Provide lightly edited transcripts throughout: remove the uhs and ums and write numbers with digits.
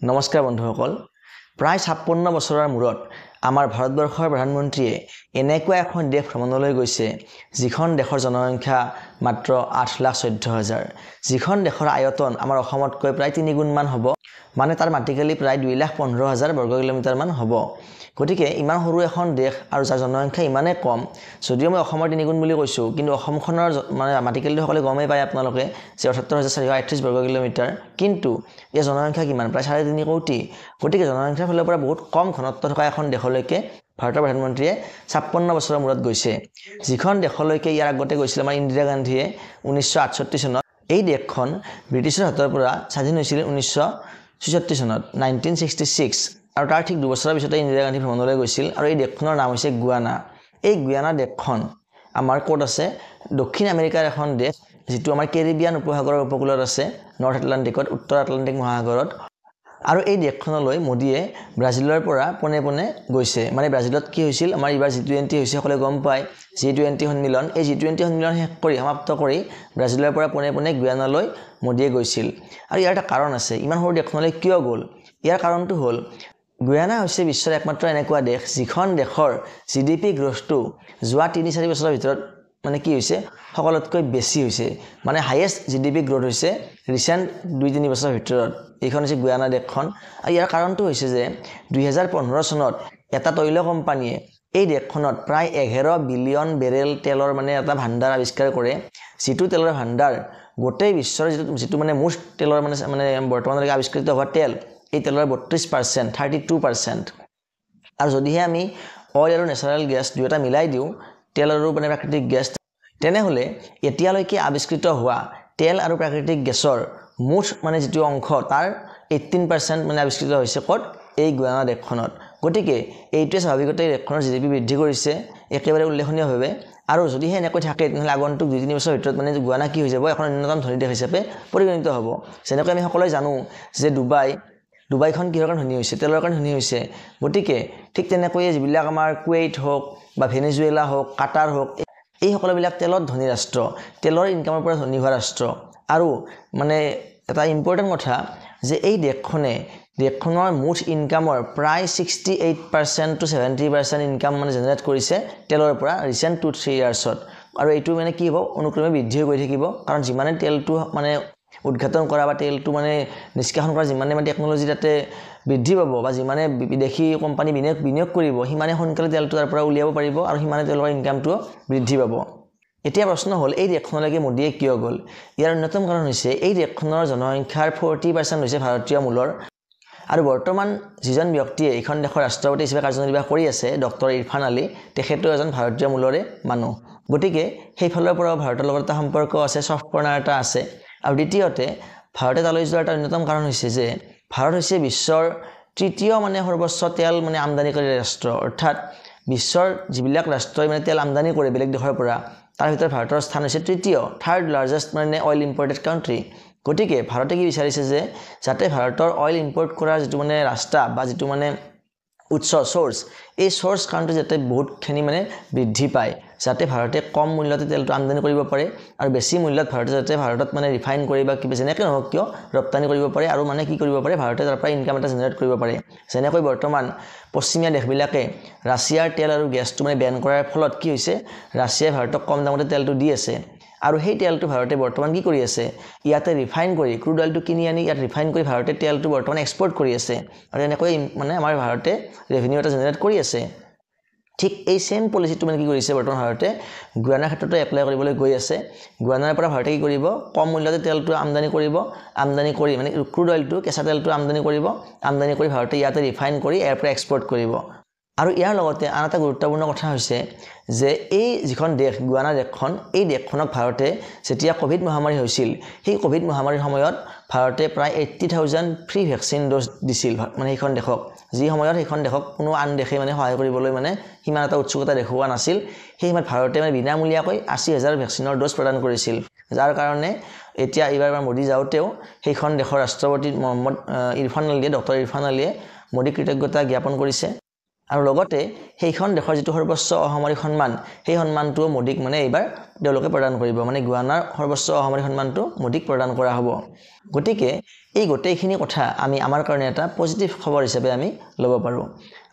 নমস্কাৰ বন্ধুসকল প্ৰায় 56 বছৰৰ মূৰত আমাৰ ভাৰতবৰ্ষৰ প্ৰধানমন্ত্ৰীয়ে এনেকুৱা এখন দেশ ভ্ৰমণলৈ গৈছে যিখন দেশৰ জনসংখ্যা মাত্ৰ 8,14,000 যিখন দেশৰ আয়তন আমাৰ অসমতকৈ প্ৰায় 3 গুণ মান হ'ব মানে তাৰ মাটিকালি প্ৰায় 2,15,000 বৰ্গ কিলোমিটাৰ মান হ'ব গতিকে ইমান সৰু এখন দেশ আৰু যাৰ জনসংখ্যা ইমানে কম যদিও মই অসমৰ 3 গুণ বুলি কৈছো কিন্তু অসমখনৰ মানে মাটিকালি সকলে গমেই পায় আপোনালোকে যে 78,438 বৰ্গ কিলোমিটাৰ কিন্তু এই জনসংখ্যা কিমান প্ৰায় 3.5 কোটি গতিকে জনসংখ্যাৰ ফালৰ পৰা বহুত কম ঘনত্ব থকা এখন দেশলৈকে ভাৰতৰ প্ৰধানমন্ত্ৰীয়ে 56 বছৰৰ মূৰত গৈছে যিখন দেশলৈকে ইয়াৰ আগতে গৈছিল আমাৰ ইন্দিৰা গান্ধীয়ে 1968 চনত এই দেশখন ব্ৰিটিছৰ হাতৰ পৰা স্বাধীন হৈছিল 1966 চনত 1966 আৰু তাৰ ঠিক 2 বছৰৰ পিছতে ইন্দিৰা গান্ধী ভ্ৰমণলৈ গৈছিল আৰু এই দেশখনৰ নাম হৈছে গুয়ানা এই গুয়ানা দেশখন আমাৰ কোড আছে দক্ষিণ আমেৰিকাৰ এখন দেশ যেটো আমাৰ কেৰিবিয়ান উপসাগৰৰ উপকূলত আছে নৰ্থ আটলান্টিকত উত্তৰ আটলান্টিক মহাসাগৰত আৰু এই দেশখনলৈ মোদীয়ে ব্ৰাজিলৰ পৰা পোনে গৈছে মানে ব্ৰাজিলত কি হৈছিল আমাৰ ইবাৰ G20 হৈছে সকলে গম পায় G20 সন্মিলন এই G20 সন্মিলন শেষ কৰি সমাপ্ত কৰি ব্ৰাজিলৰ পৰা পোনে গুয়ানালৈ মোদীয়ে গৈছিল আৰু ইয়াৰ এটা কাৰণ আছে ইমান সৰু দেশখনলৈ কিয় গ'ল ইয়াৰ কাৰণটো হ'ল গুয়ানা হৈছে বিশ্বৰ একমাত্ৰ এনেকুৱা দেশ যিখন দেশৰ GDP গ্ৰথটো যোৱা 3-4 বছৰৰ ভিতৰত মানে কি হৈছে সকলোতকৈ বেছি হৈছে মানে হাইয়েষ্ট GDP গ্ৰথ হৈছে ৰিসেন্ট 2-3 বছৰৰ ভিতৰত এইখন হৈছে গুয়ানা দেশখন আৰু ইয়াৰ কাৰণটো হৈছে যে 2015 চনত এটা তৈল কোম্পানীয়ে এই দেশখনত প্ৰায় 11 বিলিয়ন বেৰেল তেলৰ মানে এটা ভাণ্ডাৰ আৱিষ্কাৰ কৰে যিটো তেলৰ ভাণ্ডাৰ গোটেই বিশ্বৰ যেটো মানে মোষ্ট তেলৰ মানে বৰ্তমানলৈকে আৱিষ্কৃত হোৱা তেল এই তেলৰ 32% 32% আৰু যদিহে আমি অইল আৰু নেচাৰেল গেছ দুয়োটা মিলাই দিও তেল আৰু মানে প্ৰাকৃতিক গেছ তেনেহলে এতিয়ালৈকে আৱিষ্কৃত হোৱা তেল আৰু প্ৰাকৃতিক গেছৰ মুঠ মানে যেটো অংশ তাৰ 18% মানে আৱিষ্কৃত হৈছে ক'ত এই গুয়ানা দেশখনত গতিকে এইটোৱে স্বাভাৱিকতে দেশখনৰ GDP বৃদ্ধি কৰিছে একেবাৰে উল্লেখনীয়ভাৱে আৰু যদিহে এনেকৈ থাকে তেনেহলে আগন্তুক 2-3 বছৰৰ ভিতৰত মানে গুয়ানা কি হৈ যাব এখন অন্যতম ধনী দেশ হিচাপে পৰিগণিত হ'ব যেনেকৈ আমি সকলোৱে জানো যে ডুবাইখন কিহৰ কাৰণে ধনী হৈছে তেলৰ কাৰণে ধনী হৈছে গতিকে ঠিক তেনেকৈ যিবিলাক আমাৰ কুৱেইট হওক বা ভেনেজুৱেলা হওক কাটাৰ হওক এই সকলোবিলাক তেলত ধনী ৰাষ্ট্ৰ তেলৰ ইনকামৰ পৰা ধনী হোৱা ৰাষ্ট্ৰ আৰু মানে এটা ইম্পৰ্টেন্ট কথা যে এই দেশখনৰ মুঠ ইনকামৰ প্ৰায় 68% to 70% ইনকাম মানে জেনাৰেট কৰিছে তেলৰ পৰা ৰিসেন্ট 2-3 ইয়াৰ্ছত আৰু এইটো মানে কি হ'ব অনুক্ৰমে বৃদ্ধি হৈ গৈ থাকিব কাৰণ যিমানে তেলটো মানে উদ্ঘাটন কৰা বা তেলটো মানে নিষ্কাশন কৰা যিমানে মানে টেকনলজি তাতে বৃদ্ধি পাব বা যিমানে বিদেশী কোম্পানী বিনিয়োগ কৰিব হিমানে সোনকালে তেলটো তাৰ পৰা উলিয়াব পাৰিব আৰু হিমানে তেলৰ ইনকামটো বৃদ্ধি পাব এতিয়া প্ৰশ্ন হ'ল এই দেশখনলৈকে মোদীয়ে কিয় গ'ল ইয়াৰ অন্যতম কাৰণ হৈছে এই দেশখনৰ জনসংখ্যাৰ 40% হৈছে ভাৰতীয় মূলৰ আৰু বৰ্তমান যিজন ব্যক্তিয়ে এইখন দেশৰ ৰাষ্ট্ৰপতি হিচাপে কাৰ্যনিৰ্বাহ কৰি আছে ডক্টৰ ইৰফান আলী তেখেতো এজন ভাৰতীয় মূলৰে মানুহ গতিকে সেই ফালৰ পৰা ভাৰতৰ লগত এটা সম্পৰ্ক আছে সফট কৰ্নাৰ এটা আছে আৰু দ্বিতীয়তে ভাৰতে তালৈ যোৱাৰ এটা অন্যতম কাৰণ হৈছে যে ভাৰত হৈছে বিশ্বৰ তৃতীয় মানে সৰ্বোচ্চ তেল মানে আমদানিকাৰী ৰাষ্ট্ৰ অৰ্থাৎ বিশ্বৰ যিবিলাক ৰাষ্ট্ৰই মানে তেল আমদানি কৰে বেলেগ দেশৰ পৰা তাৰ ভিতৰত ভাৰতৰ স্থান হৈছে তৃতীয় থাৰ্ড লাৰ্জেষ্ট মানে অইল ইম্পৰ্টেড কান্ট্ৰি গতিকে ভাৰতে কি বিচাৰিছে যে যাতে ভাৰতৰ অইল ইম্পৰ্ট কৰাৰ যেটো মানে ৰাস্তা বা যেটো মানে উৎস সোৰ্স এই সোৰ্স কাউন্টে যাতে বহুতখিনি মানে বৃদ্ধি পায় যাতে ভাৰতে কম মূল্যতে তেলটো আমদানি কৰিব পাৰে আৰু বেছি মূল্যত ভাৰতে যাতে ভাৰতত মানে ৰিফাইন কৰি বা কিবা যেনেকৈ নহওক কিয় ৰপ্তানি কৰিব পাৰে আৰু মানে কি কৰিব পাৰে ভাৰতে তাৰ পৰা ইনকাম এটা জেনাৰেট কৰিব পাৰে যেনেকৈ বৰ্তমান পশ্চিমীয়া দেশবিলাকে ৰাছিয়াৰ তেল আৰু গেছটো মানে বেন কৰাৰ ফলত কি হৈছে ৰাছিয়াই ভাৰতক কম দামতে তেলটো দি আছে আৰু সেই তেলটো ভাৰতে বৰ্তমান কি কৰি আছে ইয়াতে ৰিফাইন কৰি ক্ৰুড অইলটো কিনি আনি ইয়াত ৰিফাইন কৰি ভাৰতে তেলটো বৰ্তমান এক্সপোৰ্ট কৰি আছে আৰু এনেকৈ মানে আমাৰ ভাৰতে ৰেভিনিউ এটা জেনাৰেট কৰি আছে ঠিক এই সেম পলিচিটো মানে কি কৰিছে বৰ্তমান ভাৰতে গুয়ানাৰ ক্ষেত্ৰতে এপ্লাই কৰিবলৈ গৈ আছে গুয়ানাৰ পৰা ভাৰতে কি কৰিব কম মূল্যতে তেলটো আমদানি কৰি মানে ক্ৰুড অইলটো কেঁচা তেলটো আমদানি কৰি ভাৰতে ইয়াতে ৰিফাইন কৰি ইয়াৰ পৰা এক্সপোৰ্ট কৰিব আৰু ইয়াৰ লগতে আন এটা গুৰুত্বপূৰ্ণ কথা হৈছে যে এই যিখন দেশ গুয়ানা দেশখন এই দেশখনক ভাৰতে যেতিয়া কোভিড মহামাৰী হৈছিল সেই কোভিড মহামাৰীৰ সময়ত ভাৰতে প্ৰায় 80,000 ফ্ৰী ভ্যাকচিন ড'জ দিছিল মানে এইখন দেশক যি সময়ত এইখন দেশক কোনো আন দেশে মানে সহায় কৰিবলৈ মানে সিমান এটা উৎসুকতা দেখুওৱা নাছিল সেই সময়ত ভাৰতে মানে বিনামূলীয়াকৈ 80,000 ভ্যাকচিনৰ ড'জ প্ৰদান কৰিছিল যাৰ কাৰণে এতিয়া এইবাৰ মোদী যাওঁতেও সেইখন দেশৰ ৰাষ্ট্ৰপতি মোহাম্মদ ইৰফান আলীয়ে ডক্টৰ ইৰফান আলীয়ে মোদী কৃতজ্ঞতা জ্ঞাপন কৰিছে আৰু লগতে সেইখন দেশৰ যিটো সৰ্বোচ্চ অসামৰিক সন্মান সেই সন্মানটো মোদীক মানে এইবাৰ তেওঁলোকে প্ৰদান কৰিব মানে গুয়ানাৰ সৰ্বোচ্চ অসামৰিক সন্মানটো মোদীক প্ৰদান কৰা হ'ব গতিকে এই গোটেইখিনি কথা আমি আমাৰ কাৰণে এটা পজিটিভ খবৰ হিচাপে আমি ল'ব পাৰোঁ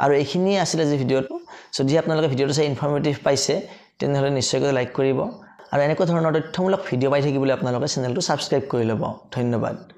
আৰু এইখিনি আছিল আজি ভিডিঅ'টো যদি আপোনালোকে ভিডিঅ'টো চাই ইনফৰ্মেটিভ পাইছে তেনেহ'লে নিশ্চয়কৈ লাইক কৰিব আৰু এনেকুৱা ধৰণৰ তথ্যমূলক ভিডিঅ' পাই থাকিবলৈ আপোনালোকে চেনেলটো ছাবস্ক্ৰাইব কৰি ল'ব ধন্যবাদ